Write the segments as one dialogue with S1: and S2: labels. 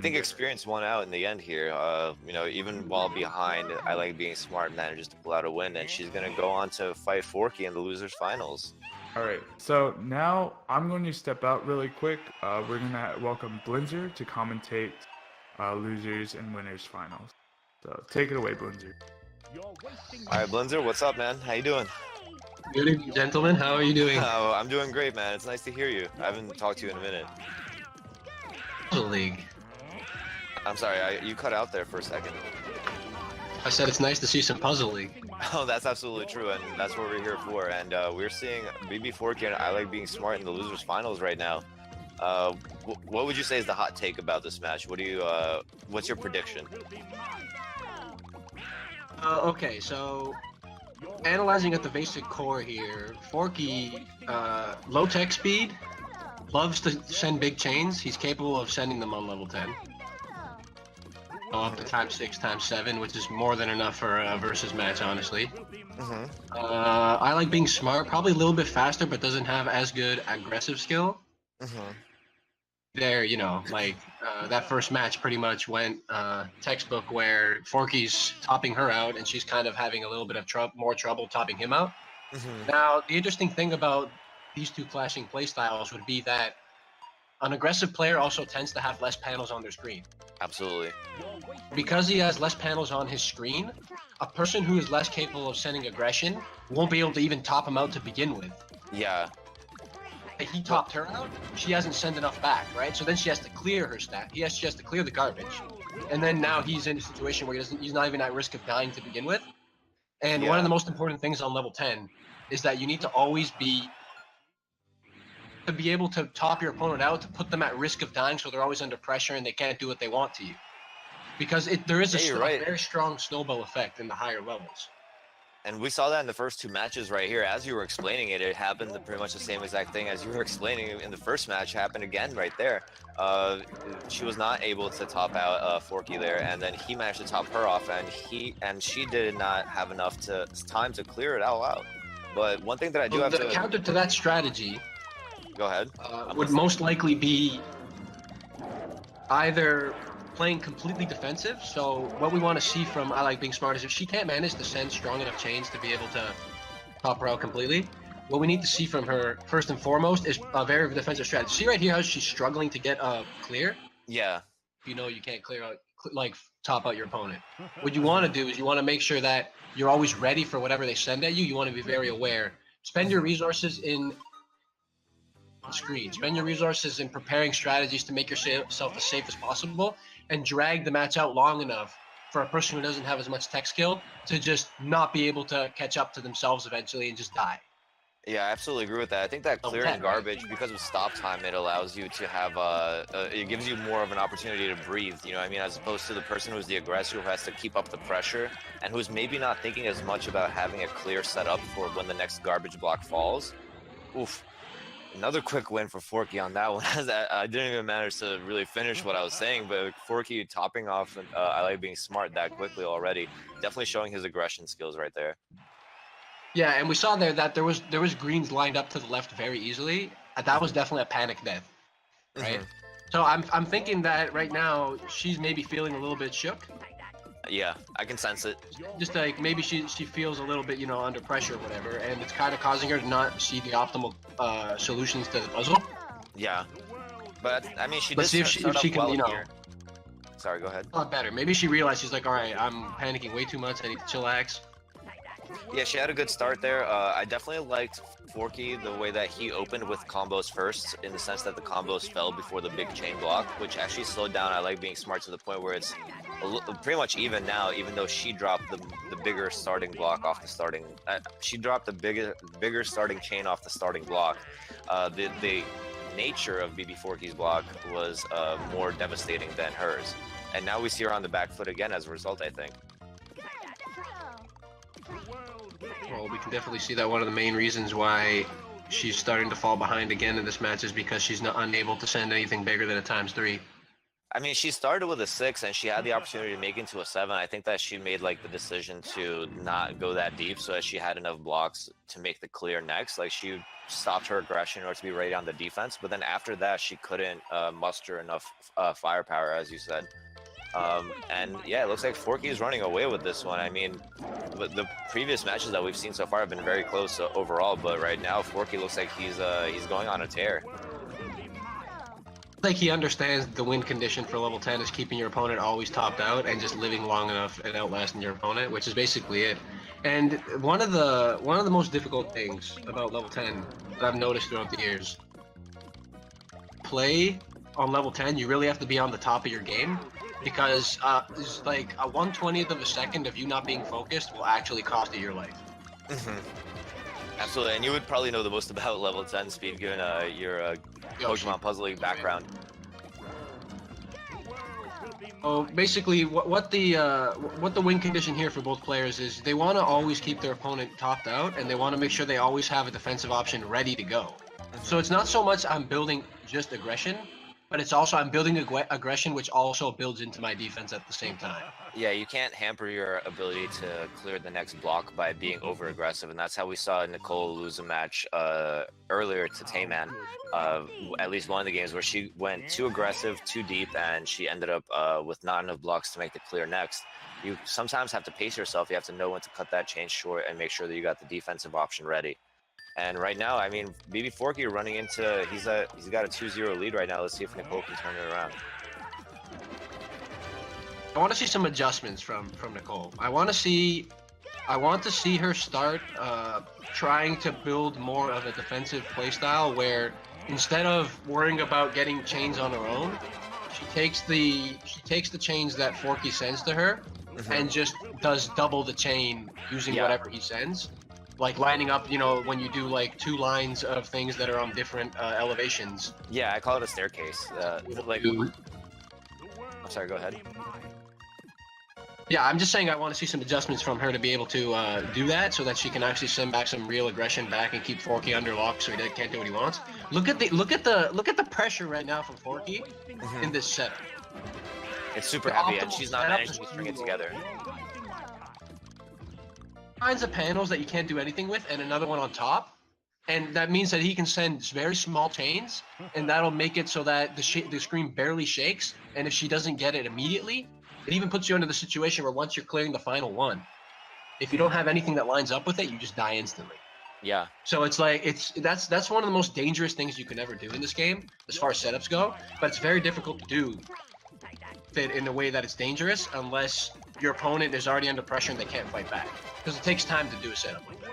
S1: I think experience won out in the end here. You know, even while behind, I like being smart manages to pull out a win, and she's gonna go on to fight Forky in the losers finals.
S2: All right, so now I'm going to step out really quick. We're gonna welcome Blinzer to commentate losers and winners finals. So take it away, Blinzer.
S1: All right, Blinzer, what's up, man? How you doing?
S3: Good evening, gentlemen. How are you doing?
S1: I'm doing great, man. It's nice to hear you. I haven't talked to you in a minute.
S3: Puzzle League.
S1: I'm sorry, you cut out there for a second.
S3: I said it's nice to see some Puzzle League.
S1: Oh, that's absolutely true, and that's what we're here for. And we're seeing Bbforky and I Like Being Smart in the losers finals right now. What would you say is the hot take about this match? What's your prediction?
S3: Okay, so analyzing at the basic core here, Forky, low tech speed, loves to send big chains. He's capable of sending them on level 10. Up to ×6, ×7, which is more than enough for a versus match, honestly. I Like Being Smart, probably a little bit faster, but doesn't have as good aggressive skill. There, you know, like that first match pretty much went textbook where Forky's topping her out and she's kind of having a little bit of more trouble topping him out. Now, the interesting thing about these two clashing playstyles would be that an aggressive player also tends to have less panels on their screen.
S1: Absolutely.
S3: Because he has less panels on his screen, a person who is less capable of sending aggression won't be able to even top him out to begin with.
S1: Yeah.
S3: He topped her out, she hasn't sent enough back, right? So then she has to clear her stat. She has to clear the garbage. And then now he's in a situation where he's not even at risk of dying to begin with. And one of the most important things on level 10 is that you need to always be able to top your opponent out, to put them at risk of dying so they're always under pressure and they can't do what they want to you. Because there is a very strong snowball effect in the higher levels.
S1: And we saw that in the first two matches right here. As you were explaining it, it happened pretty much the same exact thing as you were explaining in the first match happened again right there. She was not able to top out Forky there, and then he managed to top her off, and she did not have enough time to clear it all out. But one thing that I do have to
S3: counter to that strategy.
S1: Go ahead.
S3: Would most likely be either playing completely defensive. So what we want to see from I Like Being Smart is if she can't manage to send strong enough chains to be able to top her out completely, what we need to see from her first and foremost is a very defensive strategy. See right here how she's struggling to get clear?
S1: Yeah.
S3: You know you can't clear out, like top out your opponent. What you want to do is you want to make sure that you're always ready for whatever they send at you. You want to be very aware. Spend your resources on screen. Spend your resources in preparing strategies to make yourself as safe as possible, and drag the match out long enough for a person who doesn't have as much tech skill to just not be able to catch up to themselves eventually and just die.
S1: Yeah, I absolutely agree with that. I think that clearing garbage, because of stop time, it allows you to have it gives you more of an opportunity to breathe, you know what I mean, as opposed to the person who's the aggressor who has to keep up the pressure and who's maybe not thinking as much about having a clear setup for when the next garbage block falls. Oof. Another quick win for Forky on that one. I didn't even manage to really finish what I was saying, but Forky topping off I Like Being Smart that quickly already. Definitely showing his aggression skills right there.
S3: Yeah, and we saw there that there was greens lined up to the left very easily. That was definitely a panic death, right? So I'm thinking that right now she's maybe feeling a little bit shook.
S1: Yeah, I can sense it.
S3: Just like maybe she feels a little bit, you know, under pressure or whatever, and it's kind of causing her to not see the optimal solutions to the puzzle.
S1: Yeah, but I mean, she
S3: Let's see if she can, well, you know.
S1: Sorry, go ahead.
S3: A lot better. Maybe she realized she's like, all right, I'm panicking way too much. I need to chillax.
S1: Yeah, she had a good start there. I definitely liked Forky the way that he opened with combos first, in the sense that the combos fell before the big chain block, which actually slowed down I Like Being Smart to the point where it's pretty much even now, even though she dropped the bigger starting block off the starting. She dropped the bigger starting chain off the starting block. The nature of Bbforky's block was more devastating than hers, and now we see her on the back foot again as a result, I think.
S3: Well, we can definitely see that one of the main reasons why she's starting to fall behind again in this match is because she's not unable to send anything bigger than a ×3.
S1: I mean, she started with a 6 and she had the opportunity to make it into a 7. I think that she made like the decision to not go that deep so that she had enough blocks to make the clear next. Like she stopped her aggression in order to be ready on the defense. But then after that, she couldn't muster enough firepower, as you said. And yeah, it looks like Forky is running away with this one. I mean, the previous matches that we've seen so far have been very close overall, but right now Forky looks like he's going on a tear.
S3: Like he understands the win condition for level 10 is keeping your opponent always topped out and just living long enough and outlasting your opponent, which is basically it. And one of the most difficult things about level 10 that I've noticed throughout the years, play on level 10, you really have to be on the top of your game, because it's like a 1/20th of a second of you not being focused will actually cost you your life.
S1: Absolutely, and you would probably know the most about level 10 speed given your Pokemon Puzzle League background.
S3: Oh, basically, what the win condition here for both players is they want to always keep their opponent topped out, and they want to make sure they always have a defensive option ready to go. So it's not so much I'm building just aggression, but it's also I'm building aggression, which also builds into my defense at the same time.
S1: Yeah, you can't hamper your ability to clear the next block by being over aggressive, and that's how we saw Nicole lose a match earlier to Tayman. At least one of the games where she went too aggressive, too deep, and she ended up with not enough blocks to make the clear next. You sometimes have to pace yourself. You have to know when to cut that change short and make sure that you got the defensive option ready. And right now, I mean, Bbforky running into he's got a 2-0 lead right now. Let's see if Nicole can turn it around.
S3: I want to see some adjustments from Nicole. I want to see her start trying to build more of a defensive playstyle where instead of worrying about getting chains on her own, she takes the chains that Forky sends to her and just does double the chain using whatever he sends. Like lining up, you know, when you do like 2 lines of things that are on different elevations.
S1: Yeah, I call it a staircase. I'm sorry, go ahead.
S3: Yeah, I'm just saying I want to see some adjustments from her to be able to do that, so that she can actually send back some real aggression back and keep Forky under lock, so he can't do what he wants. Look at the pressure right now from Forky in this setup.
S1: It's super heavy, and she's not managing to string it together.
S3: Kinds of panels that you can't do anything with, and another one on top, and that means that he can send very small chains, and that'll make it so that the screen barely shakes. And if she doesn't get it immediately, it even puts you into the situation where once you're clearing the final one, if you don't have anything that lines up with it, you just die instantly.
S1: Yeah.
S3: So it's like that's one of the most dangerous things you can ever do in this game as far as setups go, but it's very difficult to do it in a way that it's dangerous unless your opponent is already under pressure and they can't fight back, because it takes time to do a setup like that.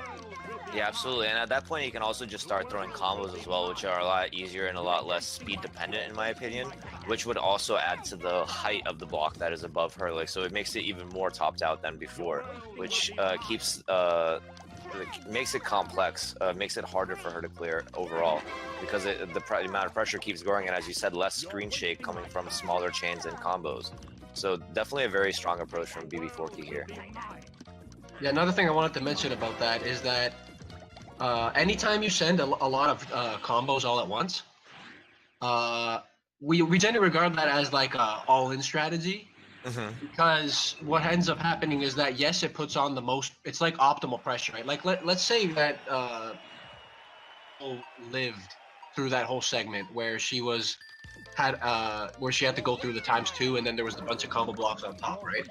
S1: Yeah, absolutely. And at that point, you can also just start throwing combos as well, which are a lot easier and a lot less speed dependent, in my opinion, which would also add to the height of the block that is above her. Like, so it makes it even more topped out than before, which makes it complex, makes it harder for her to clear overall, because the amount of pressure keeps growing, and as you said, less screen shake coming from smaller chains and combos. So definitely a very strong approach from Bbforky here.
S3: Yeah, another thing I wanted to mention about that is that anytime you send a lot of combos all at once, we tend to regard that as like a all-in strategy. Because what ends up happening is that, yes, it puts on the most, it's like optimal pressure, right? Like let's say that lived through that whole segment where she had to go through the ×2, and then there was a bunch of combo blocks on top, right?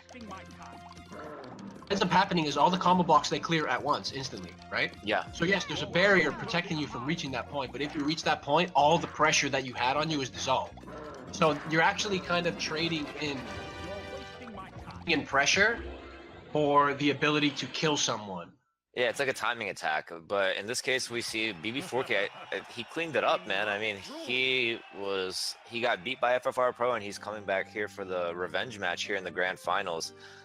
S3: What ends up happening is all the combo blocks they clear at once, instantly, right?
S1: Yeah.
S3: So yes, there's a barrier protecting you from reaching that point, but if you reach that point, all the pressure that you had on you is dissolved. So you're actually kind of trading in pressure for the ability to kill someone.
S1: Yeah, it's like a timing attack, but in this case, we see Bbforky. He cleaned it up, man. I mean, he got beat by FFR Pro, and he's coming back here for the revenge match here in the grand finals.